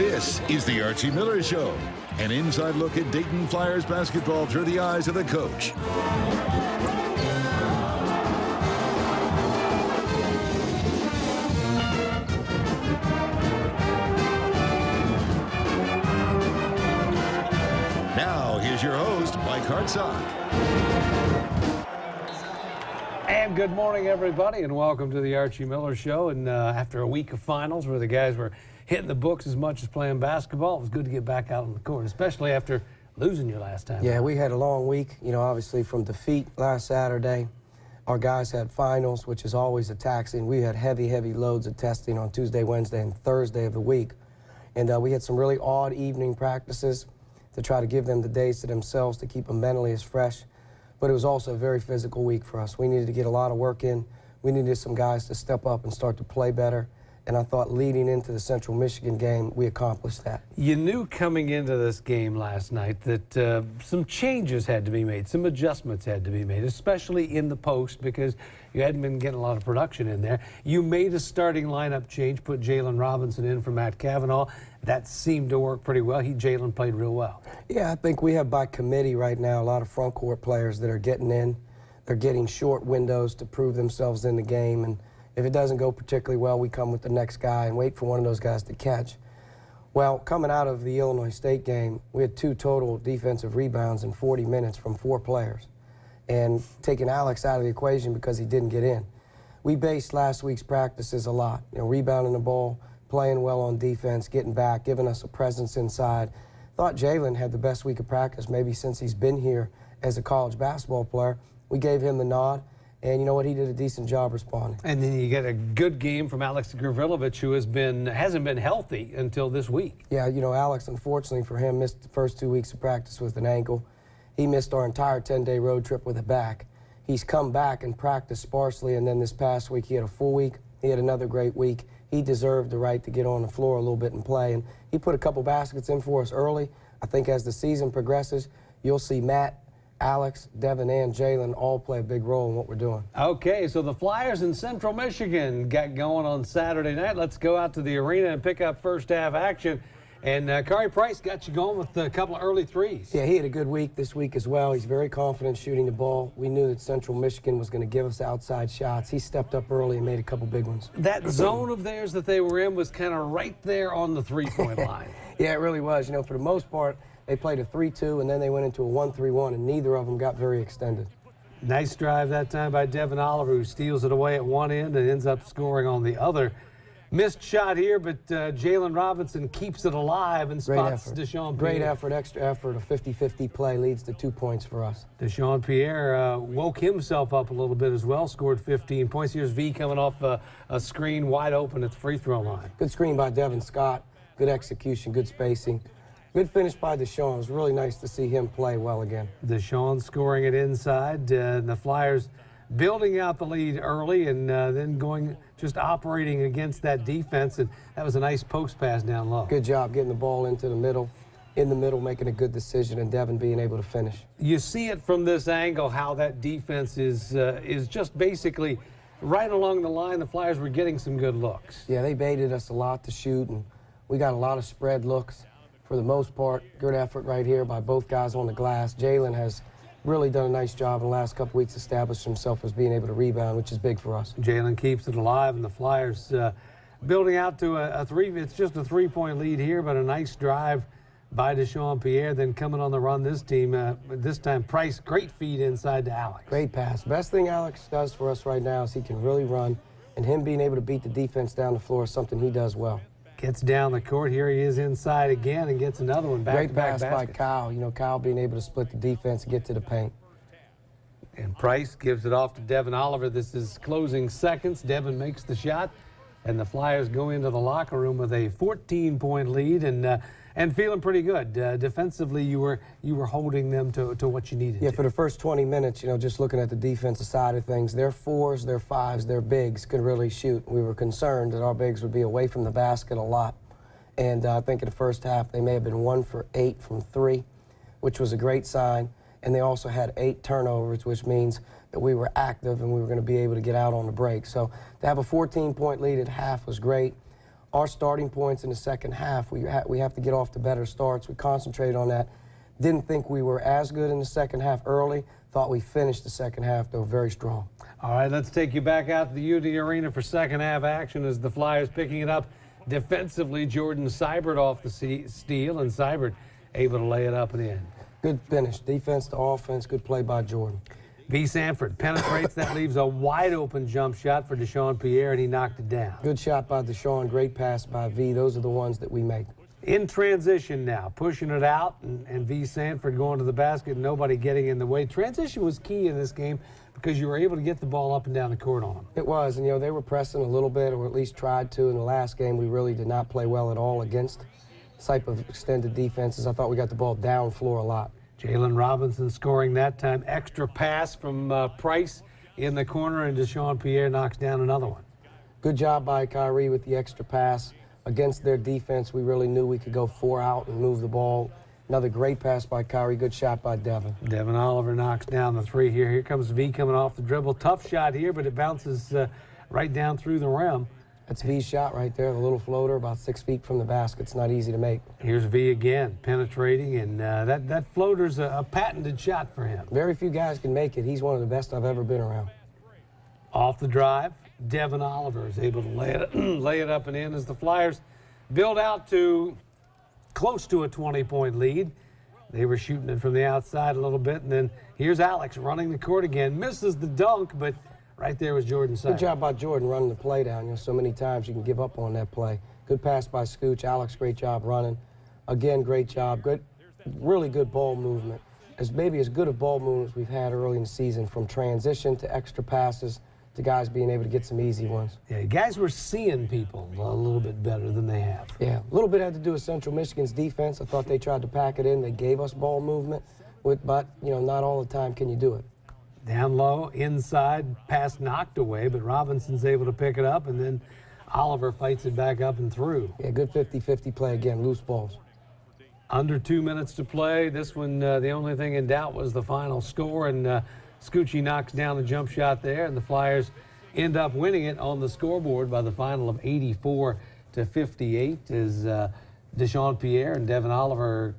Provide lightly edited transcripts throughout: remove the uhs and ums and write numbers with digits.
This is the Archie Miller Show, an inside look at Dayton Flyers basketball through the eyes of the coach. Now, here's your host, Mike Hartsock. And good morning, everybody, and welcome to the Archie Miller Show. And after a week of finals where the guys were hitting the books as much as playing basketball, it was good to get back out on the court, especially after losing your last time. Yeah, we had a long week, obviously from defeat last Saturday. Our guys had finals, which is always a taxing. We had heavy loads of testing on Tuesday, Wednesday, and Thursday of the week. And we had some really odd evening practices to try to give them the days to themselves to keep them mentally as fresh. But it was also a very physical week for us. We needed to get a lot of work in. We needed some guys to step up and start to play better. And I thought leading into the Central Michigan game, we accomplished that. You knew coming into this game last night that some changes had to be made, some adjustments had to be made, especially in the post because you hadn't been getting a lot of production in there. You made a starting lineup change, put Jalen Robinson in for Matt Cavanaugh. That seemed to work pretty well. Jalen played real well. Yeah, I think we have by committee right now a lot of front court players that are getting in. They're getting short windows to prove themselves in the game. And if it doesn't go particularly well, we come with the next guy and wait for one of those guys to catch. Well, coming out of the Illinois State game, we had 2 total defensive rebounds in 40 minutes from 4 players. And taking Alex out of the equation because he didn't get in. We based last week's practices a lot, rebounding the ball, playing well on defense, getting back, giving us a presence inside. Thought Jalen had the best week of practice maybe since he's been here as a college basketball player. We gave him the nod. And you know what? He did a decent job responding. And then you get a good game from Alex Gavrilovic, who hasn't been healthy until this week. Yeah, Alex, unfortunately for him, missed the first 2 weeks of practice with an ankle. He missed our entire 10-day road trip with a back. He's come back and practiced sparsely, and then this past week he had a full week. He had another great week. He deserved the right to get on the floor a little bit and play, and he put a couple baskets in for us early. I think as the season progresses, you'll see Matt, Alex, Devin, and Jalen all play a big role in what we're doing. Okay, so the Flyers in Central Michigan got going on Saturday night. Let's go out to the arena and pick up first half action. And Kari Price got you going with a couple of early threes. Yeah, he had a good week this week as well. He's very confident shooting the ball. We knew that Central Michigan was going to give us outside shots. He stepped up early and made a couple big ones. That zone of theirs that they were in was kind of right there on the three-point line. Yeah, it really was. For the most part, they played a 3-2, and then they went into a 1-3-1, and neither of them got very extended. Nice drive that time by Devin Oliver, who steals it away at one end and ends up scoring on the other. Missed shot here, but Jalen Robinson keeps it alive and spots Deshaun Pierre. Great effort, extra effort. A 50-50 play leads to 2 points for us. Deshaun Pierre woke himself up a little bit as well, scored 15 points. Here's V coming off a screen wide open at the free throw line. Good screen by Devin Scott. Good execution, good spacing. Good finish by Deshaun. It was really nice to see him play well again. Deshaun scoring it inside. The Flyers building out the lead early and then just operating against that defense. And that was a nice post pass down low. Good job getting the ball into the middle. In the middle, making a good decision, and Devin being able to finish. You see it from this angle how that defense is just basically right along the line. The Flyers were getting some good looks. Yeah, they baited us a lot to shoot, and we got a lot of spread looks. For the most part, good effort right here by both guys on the glass. Jalen has really done a nice job in the last couple weeks, established himself as being able to rebound, which is big for us. Jalen keeps it alive, and the Flyers building out to a three. It's just a 3-point lead here, but a nice drive by Deshaun Pierre. Then coming on the run, this time Price, great feed inside to Alex. Great pass. Best thing Alex does for us right now is he can really run, and him being able to beat the defense down the floor is something he does well. Gets down the court. Here he is inside again and gets another one. Great pass by Kyle. Kyle being able to split the defense and get to the paint. And Price gives it off to Devin Oliver. This is closing seconds. Devin makes the shot, and the Flyers go into the locker room with a 14-point lead and feeling pretty good. Defensively, you were holding them to what you needed. Yeah, for the first 20 minutes, just looking at the defensive side of things, their 4s, their 5s, their bigs could really shoot. We were concerned that our bigs would be away from the basket a lot. And I think in the first half, they may have been 1 for 8 from 3, which was a great sign. And they also had 8 turnovers, which means that we were active and we were going to be able to get out on the break. So to have a 14-point lead at half was great. our starting points in the second half. We have to get off to better starts. We concentrated on that. Didn't think we were as good in the second half early. Thought we finished the second half, though, very strong. All right, let's take you back out to the UD Arena for second half action as the Flyers picking it up defensively. Jordan Seibert off the steal, and Seibert able to lay it up and in. Good finish. Defense to offense. Good play by Jordan. V. Sanford penetrates. That leaves a wide open jump shot for Deshaun Pierre, and he knocked it down. Good shot by Deshaun. Great pass by V. Those are the ones that we make. In transition now, pushing it out, and V. Sanford going to the basket, and nobody getting in the way. Transition was key in this game because you were able to get the ball up and down the court on them. It was, and they were pressing a little bit, or at least tried to. In the last game, we really did not play well at all against this type of extended defenses. I thought we got the ball down floor a lot. Jalen Robinson scoring that time. Extra pass from Price in the corner, and Deshaun Pierre knocks down another one. Good job by Kyrie with the extra pass. Against their defense, we really knew we could go 4 out and move the ball. Another great pass by Kyrie. Good shot by Devin. Devin Oliver knocks down the 3 here. Here comes V coming off the dribble. Tough shot here, but it bounces right down through the rim. That's V's shot right there, the little floater, about 6 feet from the basket. It's not easy to make. Here's V again, penetrating, and that floater's a patented shot for him. Very few guys can make it. He's one of the best I've ever been around. Off the drive, Devin Oliver is able to lay it up and in as the Flyers build out to close to a 20-point lead. They were shooting it from the outside a little bit, and then here's Alex running the court again. Misses the dunk, but right there was Jordan Seibert. Good job by Jordan running the play down. So many times you can give up on that play. Good pass by Scooch. Alex, great job running. Again, great job. Good, really good ball movement. Maybe as good of ball movements we've had early in the season, from transition to extra passes to guys being able to get some easy ones. Yeah, guys were seeing people a little bit better than they have. Yeah, a little bit had to do with Central Michigan's defense. I thought they tried to pack it in. They gave us ball movement, but not all the time can you do it. Down low, inside, pass knocked away, but Robinson's able to pick it up, and then Oliver fights it back up and through. Yeah, good 50-50 play again, loose balls. Under 2 minutes to play. This one, the only thing in doubt was the final score, and Scoochie knocks down a jump shot there, and the Flyers end up winning it on the scoreboard by the final of 84-58 as Deshaun Pierre and Devin Oliver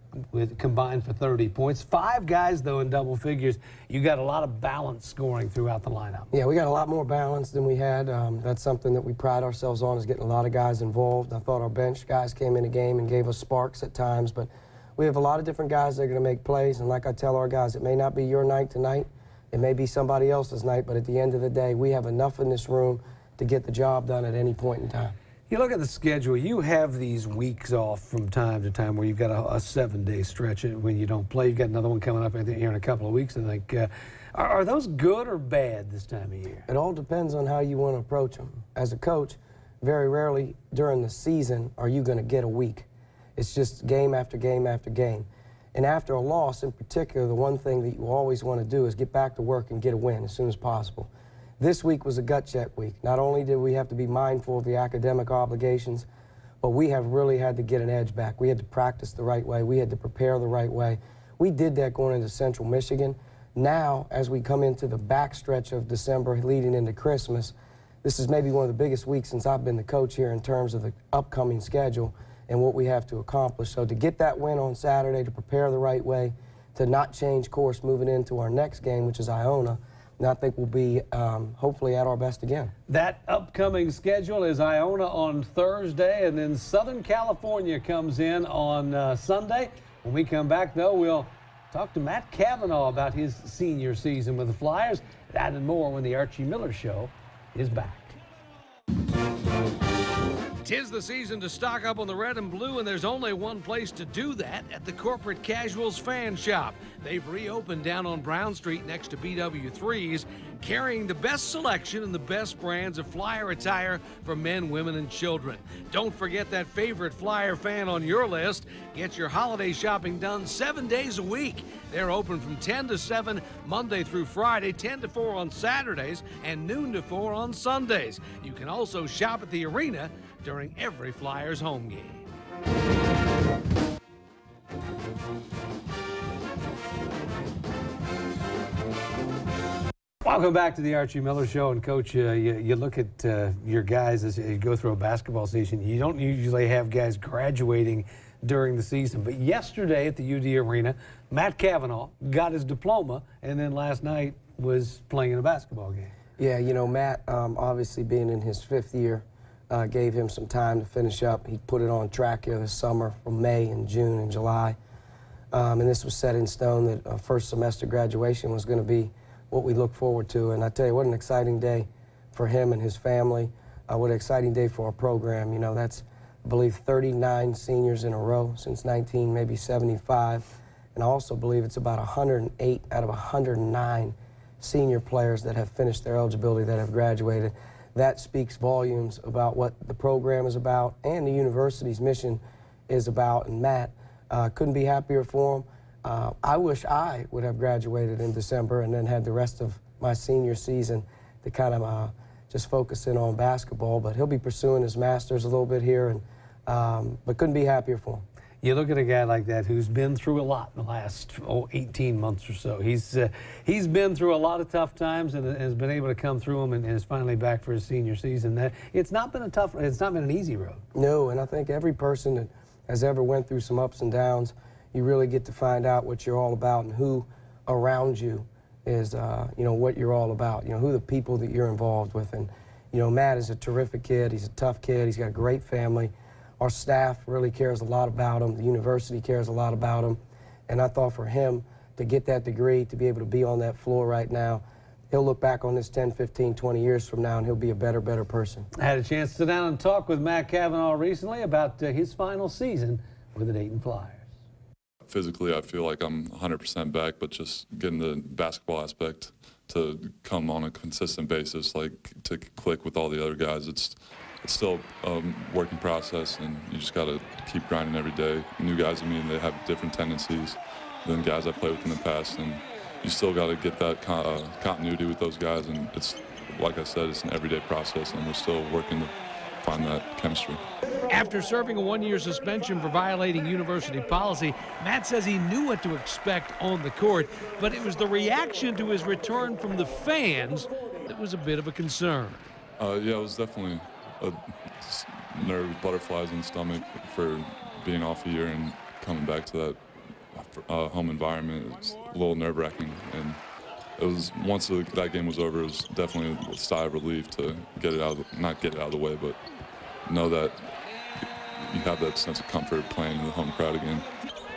combined for 30 points. 5 guys, though, in double figures. You got a lot of balance scoring throughout the lineup. Yeah, we got a lot more balance than we had. That's something that we pride ourselves on, is getting a lot of guys involved. I thought our bench guys came in the game and gave us sparks at times, but we have a lot of different guys that are going to make plays, and like I tell our guys, it may not be your night tonight. It may be somebody else's night, but at the end of the day, we have enough in this room to get the job done at any point in time. You look at the schedule, you have these weeks off from time to time where you've got a 7-day stretch when you don't play. You've got another one coming up here in a couple of weeks. I think, are those good or bad this time of year? It all depends on how you want to approach them. As a coach, very rarely during the season are you going to get a week. It's just game after game after game. And after a loss in particular, the one thing that you always want to do is get back to work and get a win as soon as possible. This week was a gut check week. Not only did we have to be mindful of the academic obligations, but we have really had to get an edge back. We had to practice the right way. We had to prepare the right way. We did that going into Central Michigan. Now, as we come into the back stretch of December leading into Christmas, this is maybe one of the biggest weeks since I've been the coach here in terms of the upcoming schedule and what we have to accomplish. So to get that win on Saturday, to prepare the right way, to not change course moving into our next game, which is Iona, and I think we'll be hopefully at our best again. That upcoming schedule is Iona on Thursday, and then Southern California comes in on Sunday. When we come back, though, we'll talk to Matt Cavanaugh about his senior season with the Flyers. That and more when the Archie Miller Show is back. 'Tis the season to stock up on the red and blue, and there's only one place to do that, at the Corporate Casuals Fan Shop. They've reopened down on Brown Street next to BW3's, carrying the best selection and the best brands of Flyer attire for men, women, and children. Don't forget that favorite Flyer fan on your list. Get your holiday shopping done 7 days a week. They're open from 10 to 7 Monday through Friday, 10 to 4 on Saturdays, and noon to 4 on Sundays. You can also shop at the arena during every Flyers home game. Welcome back to the Archie Miller Show. And Coach, you look at your guys as you go through a basketball season. You don't usually have guys graduating during the season. But yesterday at the UD Arena, Matt Cavanaugh got his diploma, and then last night was playing in a basketball game. Yeah, you know, Matt, obviously being in his 5th year, gave him some time to finish up. He put it on track here this summer from May and June and July. And this was set in stone that first semester graduation was going to be what we look forward to. And I tell you, what an exciting day for him and his family. What an exciting day for our program. You know, that's, I believe, 39 seniors in a row since maybe 75. And I also believe it's about 108 out of 109 senior players that have finished their eligibility that have graduated. That speaks volumes about what the program is about and the university's mission is about. And Matt, couldn't be happier for him. I wish I would have graduated in December and then had the rest of my senior season to kind of just focus in on basketball. But he'll be pursuing his master's a little bit here, and but couldn't be happier for him. You look at a guy like that who's been through a lot in the last 18 months or so. He's been through a lot of tough times and has been able to come through them, and is finally back for his senior season. It's not been an easy road. No, and I think every person that has ever went through some ups and downs, you really get to find out what you're all about and who around you is, you know, what you're all about. You know, who the people that you're involved with. And, you know, Matt is a terrific kid. He's a tough kid. He's got a great family. Our staff really cares a lot about him. The university cares a lot about him. And I thought for him to get that degree, to be able to be on that floor right now, he'll look back on this 10, 15, 20 years from now, and he'll be a better person. I had a chance to sit down and talk with Matt Cavanaugh recently about his final season with the Dayton Flyers. Physically, I feel like I'm 100% back, but just getting the basketball aspect to come on a consistent basis, like to click with all the other guys, it's still a working process, and you just got to keep grinding every day. New guys, I mean, they have different tendencies than guys I played with in the past, and you still got to get that continuity with those guys, and it's, like I said, it's an everyday process, and we're still working to find that chemistry. After serving a 1-year suspension for violating university policy, Matt says he knew what to expect on the court, but it was the reaction to his return from the fans that was a bit of a concern. Yeah, it was definitely nerves, butterflies in the stomach for being off a year and coming back to that home environment. It's a little nerve-wracking, and it was, once that game was over, it was definitely a sigh of relief to get it out of not get it out of the way, but know that you have that sense of comfort playing in the home crowd again.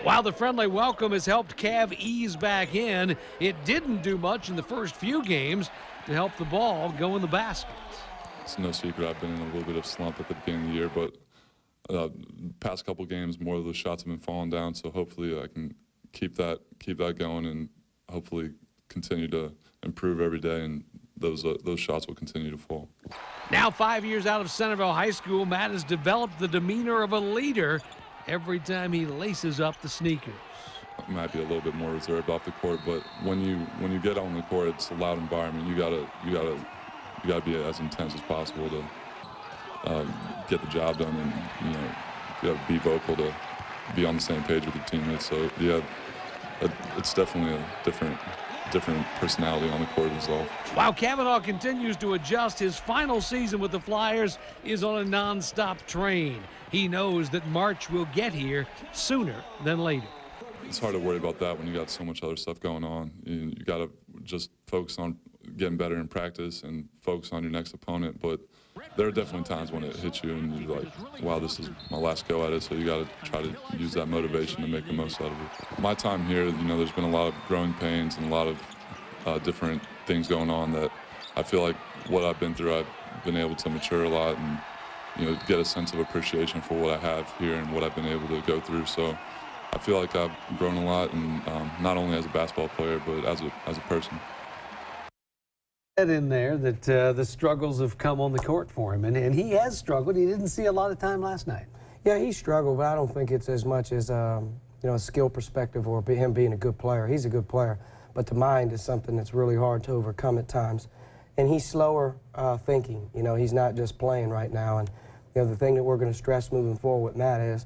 While the friendly welcome has helped Cav ease back in, it didn't do much in the first few games to help the ball go in the basket. It's no secret I've been in a little bit of slump at the beginning of the year, but past couple games, more of those shots have been falling down, so hopefully I can keep that going and hopefully continue to improve every day, and those shots will continue to fall. Now 5 years out of Centerville High School, Matt has developed the demeanor of a leader every time he laces up the sneakers. I might be a little bit more reserved off the court, but when you get on the court, it's a loud environment. You gotta be as intense as possible to get the job done, and you gotta be vocal to be on the same page with your teammates. So yeah, it's definitely a different personality on the court as well. While Cavanaugh continues to adjust, his final season with the Flyers is on a non-stop train. He knows that March will get here sooner than later. It's hard to worry about that when you got so much other stuff going on. You got to just focus on getting better in practice and focus on your next opponent. But there are definitely times when it hits you and you're like, wow, this is my last go at it. So you got to try to use that motivation to make the most out of it. My time here, there's been a lot of growing pains and a lot of different things going on that I feel like what I've been through, I've been able to mature a lot and get a sense of appreciation for what I have here and what I've been able to go through. So I feel like I've grown a lot, and not only as a basketball player, but as a person. In there that the struggles have come on the court for him, and he has struggled. He didn't see a lot of time last night. Yeah, he struggled, but I don't think it's as much as a skill perspective or him being a good player. He's a good player, but the mind is something that's really hard to overcome at times. And he's slower thinking. He's not just playing right now. And the thing that we're going to stress moving forward with Matt is,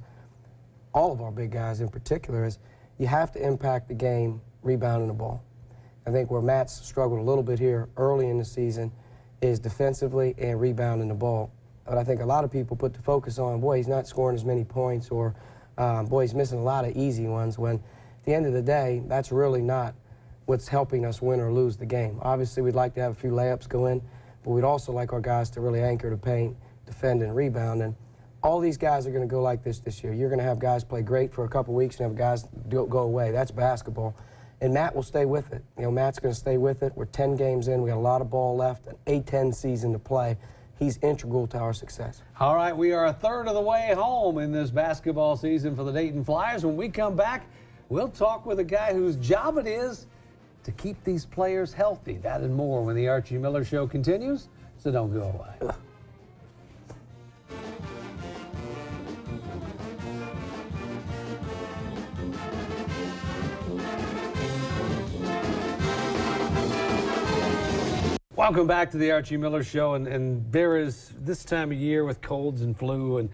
all of our big guys in particular, is you have to impact the game rebounding the ball. I think where Matt's struggled a little bit here early in the season is defensively and rebounding the ball. But I think a lot of people put the focus on, boy, he's not scoring as many points, or boy, he's missing a lot of easy ones, when at the end of the day, that's really not what's helping us win or lose the game. Obviously, we'd like to have a few layups go in, but we'd also like our guys to really anchor the paint, defend, and rebound. And all these guys are going to go like this year. You're going to have guys play great for a couple weeks and have guys go away. That's basketball. And Matt will stay with it. You know, Matt's going to stay with it. We're 10 games in. We got a lot of ball left, an A-10 season to play. He's integral to our success. All right, we are a third of the way home in this basketball season for the Dayton Flyers. When we come back, we'll talk with a guy whose job it is to keep these players healthy. That and more when the Archie Miller Show continues, so don't go away. Welcome back to the Archie Miller Show, and there is, this time of year with colds and flu, and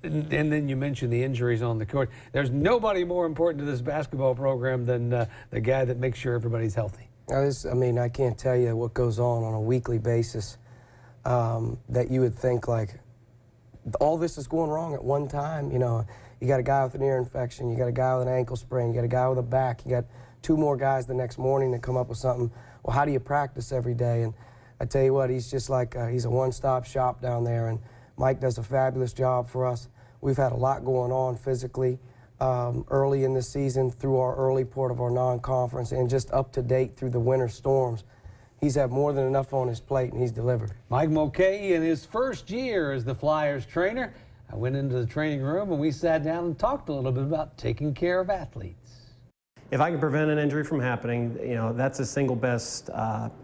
then you mentioned the injuries on the court. There's nobody more important to this basketball program than the guy that makes sure everybody's healthy. I mean, I can't tell you what goes on a weekly basis that you would think, like, all this is going wrong at one time. You know, you got a guy with an ear infection, you got a guy with an ankle sprain, you got a guy with a back, you got 2 more guys the next morning that come up with something. Well, how do you practice every day? And I tell you what, he's just like, he's a one-stop shop down there, and Mike does a fabulous job for us. We've had a lot going on physically early in the season through our early part of our non-conference, and just up to date through the winter storms. He's had more than enough on his plate, and he's delivered. Mike Mulcahy, in his first year as the Flyers trainer, I went into the training room and we sat down and talked a little bit about taking care of athletes. If I can prevent an injury from happening, you know, that's the single best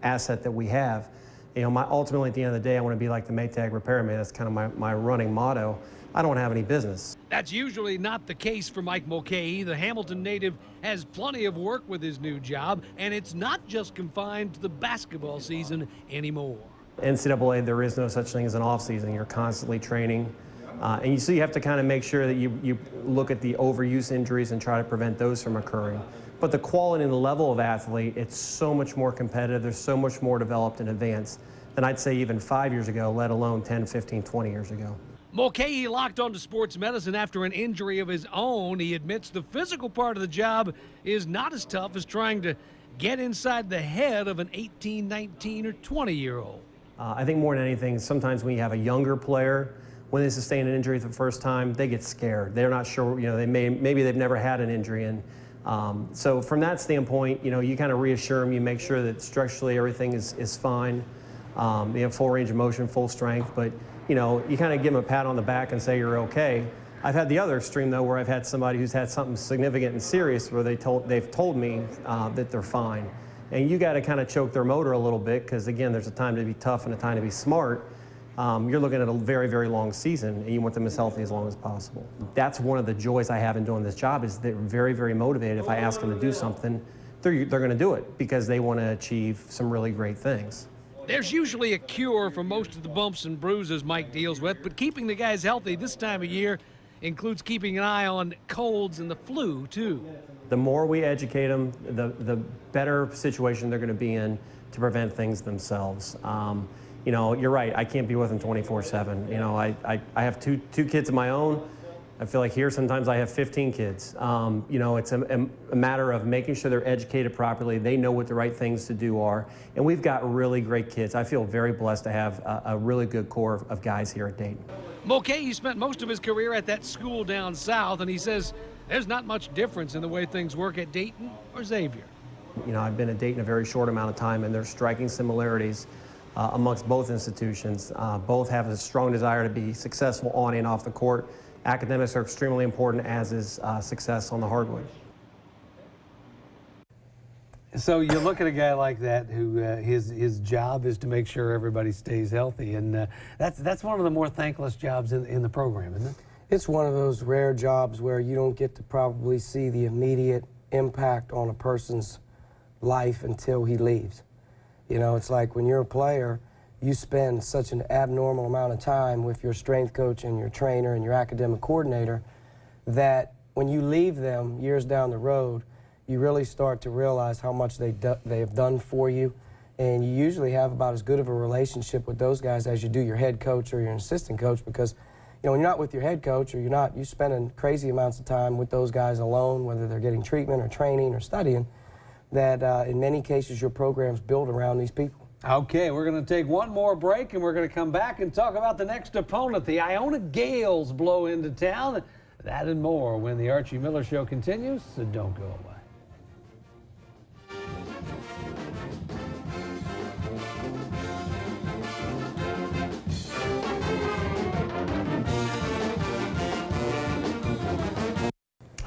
asset that we have. You know, ultimately at the end of the day, I want to be like the Maytag repairman. That's kind of my running motto. I don't have any business. That's usually not the case for Mike Mulcahy. The Hamilton native has plenty of work with his new job, and it's not just confined to the basketball season anymore. NCAA, there is no such thing as an off season. You're constantly training. And so you have to kind of make sure that you look at the overuse injuries and try to prevent those from occurring. But the quality and the level of athlete, it's so much more competitive. There's so much more developed and advanced than I'd say even 5 years ago, let alone 10, 15, 20 years ago. Mulcahy locked onto sports medicine after an injury of his own. He admits the physical part of the job is not as tough as trying to get inside the head of an 18, 19, or 20-year-old. I think more than anything, sometimes when you have a younger player, when they sustain an injury for the first time, they get scared. They're not sure, you know, maybe they've never had an injury. And so from that standpoint, you know, you kind of reassure them, you make sure that structurally everything is fine. They have full range of motion, full strength, but, you know, you kind of give them a pat on the back and say you're okay. I've had the other extreme, though, where I've had somebody who's had something significant and serious where they've told me that they're fine. And you got to kind of choke their motor a little bit because, again, there's a time to be tough and a time to be smart. You're looking at a very, very long season, and you want them as healthy as long as possible. That's one of the joys I have in doing this job is they're very, very motivated. If I ask them to do something, they're going to do it because they want to achieve some really great things. There's usually a cure for most of the bumps and bruises Mike deals with, but keeping the guys healthy this time of year includes keeping an eye on colds and the flu, too. The more we educate them, the better situation they're going to be in to prevent things themselves. You know, you're right, I can't be with them 24/7. You know, I have two kids of my own. I feel like here sometimes I have 15 kids. You know, it's a matter of making sure they're educated properly, they know what the right things to do are, and we've got really great kids. I feel very blessed to have a really good core of guys here at Dayton. Mulcahy spent most of his career at that school down south, and he says there's not much difference in the way things work at Dayton or Xavier. You know, I've been at Dayton a very short amount of time, and there's striking similarities amongst both institutions. Both have a strong desire to be successful on and off the court. Academics are extremely important, as is success on the hardwood. So you look at a guy like that who his job is to make sure everybody stays healthy, and that's one of the more thankless jobs in the program, isn't it? It's one of those rare jobs where you don't get to probably see the immediate impact on a person's life until he leaves. You know, it's like when you're a player, you spend such an abnormal amount of time with your strength coach and your trainer and your academic coordinator that when you leave them years down the road, you really start to realize how much they have done for you. And you usually have about as good of a relationship with those guys as you do your head coach or your assistant coach, because when you're not with your head coach or you're spending crazy amounts of time with those guys alone, whether they're getting treatment or training or studying, that in many cases your program's built around these people. Okay, we're going to take one more break, and we're going to come back and talk about the next opponent. The Iona Gales blow into town. That and more when the Archie Miller Show continues, so don't go away.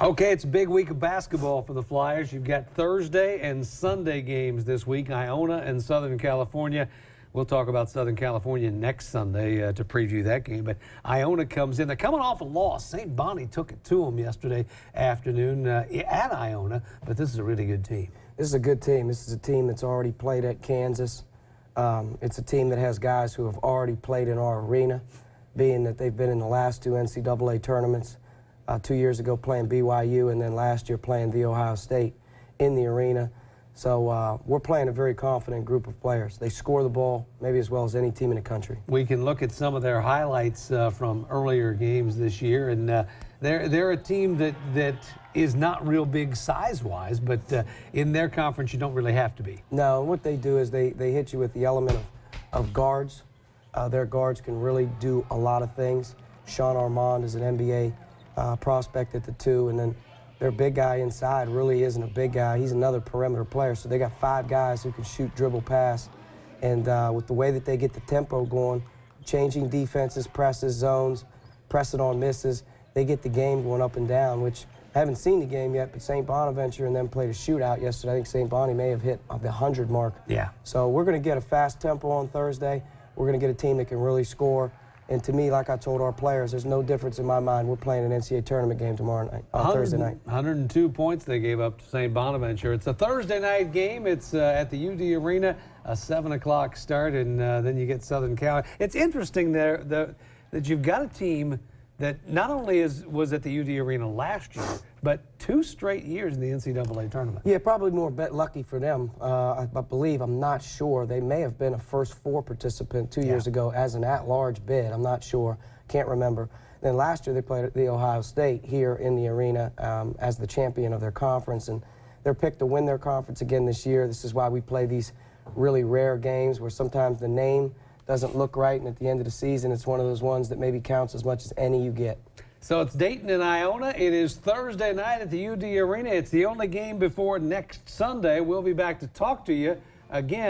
Okay, it's a big week of basketball for the Flyers. You've got Thursday and Sunday games this week, Iona and Southern California. We'll talk about Southern California next Sunday to preview that game. But Iona comes in. They're coming off a loss. St. Bonnie took it to them yesterday afternoon at Iona, but this is a really good team. This is a good team. This is a team that's already played at Kansas. It's a team that has guys who have already played in our arena, being that they've been in the last two NCAA tournaments. 2 years ago playing BYU, and then last year playing The Ohio State in the arena. So we're playing a very confident group of players. They score the ball maybe as well as any team in the country. We can look at some of their highlights from earlier games this year, and they're a team that is not real big size-wise, but in their conference you don't really have to be. No, what they do is they hit you with the element of guards. Their guards can really do a lot of things. Sean Armand is an NBA prospect at the 2, and then their big guy inside really isn't a big guy. He's another perimeter player. So they got 5 guys who can shoot, dribble, pass. And with the way that they get the tempo going, changing defenses, presses, zones, pressing on misses, they get the game going up and down, which I haven't seen the game yet, but St. Bonaventure and them played a shootout yesterday. I think St. Bonnie may have hit the 100 mark. Yeah. So we're going to get a fast tempo on Thursday. We're going to get a team that can really score. And to me, like I told our players, there's no difference in my mind. We're playing an NCAA tournament game tomorrow night, Thursday night. 102 points they gave up to St. Bonaventure. It's a Thursday night game. It's at the UD Arena, a 7 o'clock start, and then you get Southern Cal. It's interesting there that you've got a team that not only was at the UD Arena last year, but 2 straight years in the NCAA tournament. Yeah, probably more lucky for them. I believe, I'm not sure, they may have been a first 4 participant 2 years ago as an at-large bid. I'm not sure, can't remember. Then last year they played at the Ohio State here in the arena as the champion of their conference, and they're picked to win their conference again this year. This is why we play these really rare games where sometimes the name doesn't look right, and at the end of the season it's one of those ones that maybe counts as much as any you get. So it's Dayton and Iona. It is Thursday night at the UD Arena. It's the only game before next Sunday. We'll be back to talk to you again.